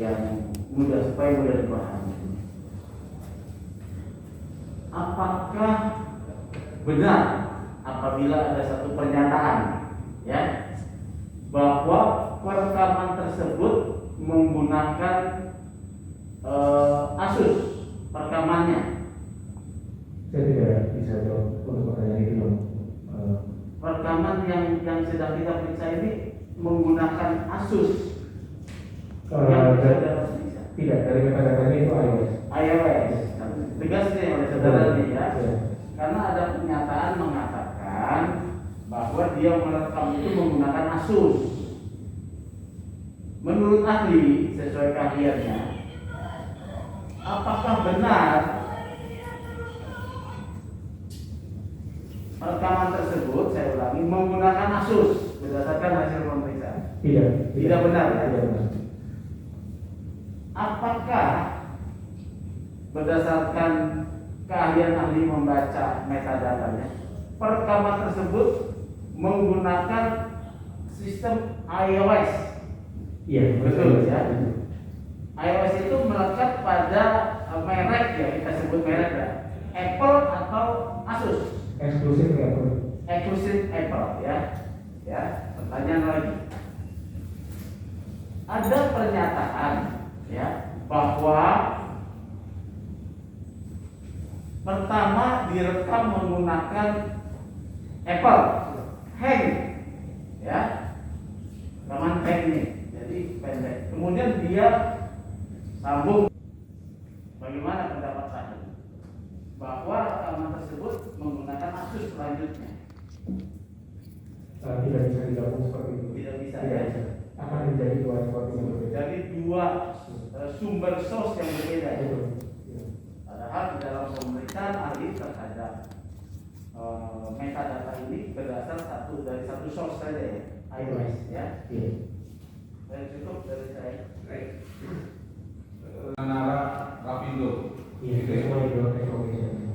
yang mudah supaya mudah dipahami. Apakah benar apabila ada satu pernyataan ya bahwa perekaman tersebut menggunakan Asus perekamannya? Saya tidak bisa jawab untuk pertanyaan itu. Rekaman yang sedang kita periksa ini menggunakan Asus. Tidak, dari metadata itu iOS. Tegas nih oleh saudara nih ya. Karena ada pernyataan mengatakan bahwa dia merekam itu menggunakan Asus. Menurut ahli sesuai keahliannya, apakah benar rekaman tersebut, saya ulangi, menggunakan Asus berdasarkan hasil pemeriksaan? Tidak benar ya? Tidak benar. Apakah berdasarkan keahlian ahli membaca metadatanya, perekaman tersebut menggunakan sistem iOS? Iya, betul ya. iOS itu melekat pada merek ya, kita sebut merek ya, Apple atau Asus? Eksklusif Apple. Eksklusif Apple ya. Ya, pertanyaan lagi. Ada pernyataan ya bahwa pertama direkam menggunakan Apple, hang ya, rekaman hang nih, jadi pendek. Kemudian dia sambung. Bagaimana pendapat saya bahwa rekaman tersebut menggunakan Asus selanjutnya? Tidak bisa digabung seperti itu. Tidak bisa. Tidak bisa. Akan menjadi dua sesuatu yang berbeda. Jadi dua sumber source yang berbeda. Betul. Padahal di dalam pemeriksaan ahli terhadap metadata ini berdasar dari satu source saja ya, iOS ya. Iya. Dan cukup dari saya. Menara Rapindo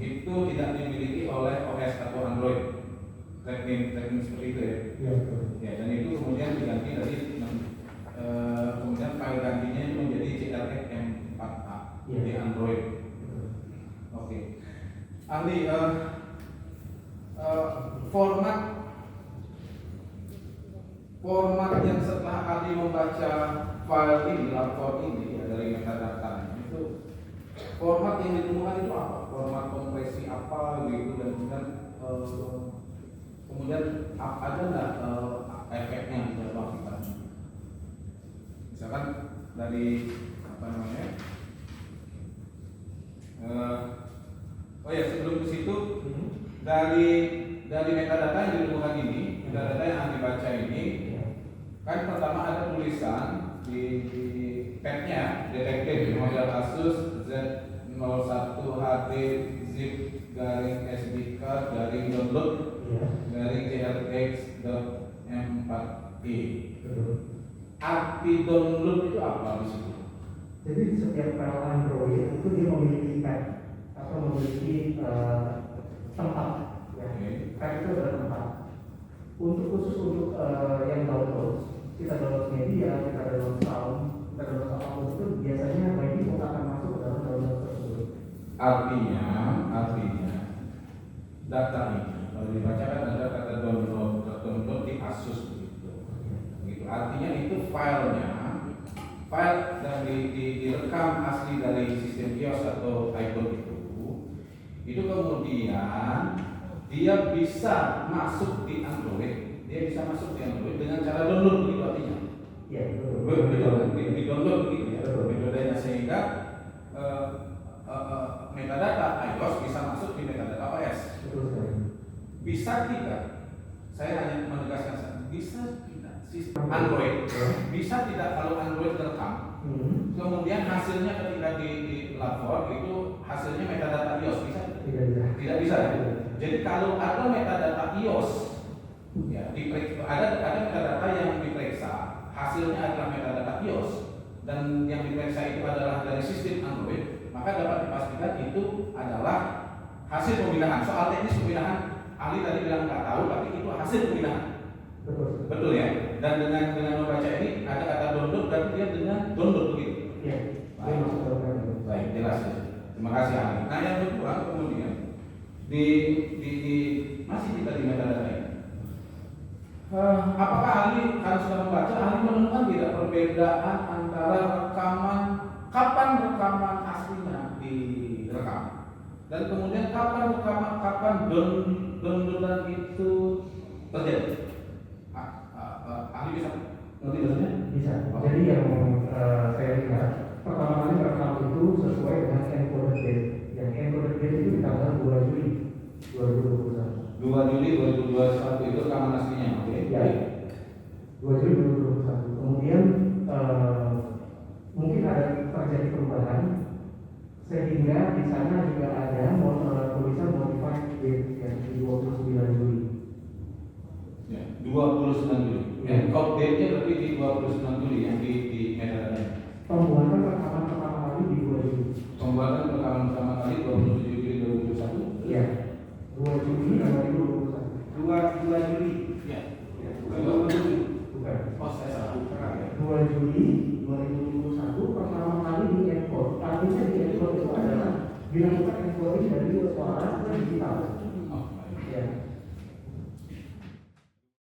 itu tidak dimiliki oleh OS atau Android. Tracking seperti itu ya. Iya, betul. Ya, dan itu kemudian diganti dari kemudian file gantinya itu menjadi CLX M4A di Android. Oke. Ahli, format yang setelah ahli membaca file ini, laptop ini ya, dari metadata itu, format yang ditemukan itu apa? Format kompresi apa gitu, dan kemudian ada nggak efeknya gitu atau akibatnya? Misalkan dari apa namanya? Oh ya, sebelum ke situ, dari metadata yang ditemukan ini, metadata yang ahli baca ini, kan pertama ada tulisan di pad-nya, detektif model Asus Z01HD zip garing SD card garing download garing CLX.M4E. Arti download itu apa di situ? Jadi setiap file Android itu dia memiliki pad atau memiliki tempat. Ya. Pad itu adalah tempat. Khusus untuk yang download, kita download media, kita download sound, kita download apapun itu biasanya by default akan masuk ke dalam download tersebut. Artinya data ini kalau dibacakan ada kata download di Asus begitu. Artinya itu file dan direkam asli dari sistem iOS atau iPhone itu kemudian dia bisa masuk di Android, dengan cara download begitu artinya. Iya, betul. Di download begitu ya, metodenya, sehingga metadata iOS bisa masuk di metadata OS. Bisa tidak? Saya hanya menegaskan, bisa tidak? Sistem Android bisa tidak kalau Android terekam, kemudian hasilnya ketika di lapor itu hasilnya metadata iOS, bisa? Tidak bisa. Jadi kalau ada metadata iOS, ya, ada metadata yang diperiksa, hasilnya adalah metadata iOS, dan yang diperiksa itu adalah dari sistem Android, maka dapat dipastikan itu adalah hasil pemindahan. Soal teknis pemindahan, ahli tadi bilang nggak tahu, tapi itu hasil pemindahan. Betul ya. Dan dengan membaca ini ada kata download, berarti dia dengan download begitu. Ya, dia masuk dalam kategori. Baik, jelas ya. Terima kasih ahli. Nah yang kedua kemudian di masih kita di metadata ini. Apakah ahli harus sudah membaca? Ahli menemukan tidak perbedaan antara kapan rekaman aslinya direkam dan kemudian kapan downloadan itu terjadi? Ahli bisa ngerti maksudnya? Bisa. Jadi yang saya lihat pertama kali rekam itu sesuai dengan encoded date. Yang encoded date itu di tanggal 2 Juli 2021. 2 Juli 2021 itu rekaman aslinya, oke? Ya. 2 Juli 2021. Kemudian mungkin ada terjadi perubahan sehingga di sana juga ada tulisan modified date yang di 29 Juli. Ya, 29 Juli. Encode date-nya berarti di 29 Juli yang di metadata. Pembuatan rekaman pertama kali di 2 Juli. Pembuatan rekaman pertama kali 27 Juli 2021. Iya. 2 Juli 2021. 2 Juli. Ya. 2 Juli. Bukan. Oh, saya salah. 2 Juli 2021 pertama kali di encode. Artinya di encode itu adalah dilakukan encoding dari suara ke digital.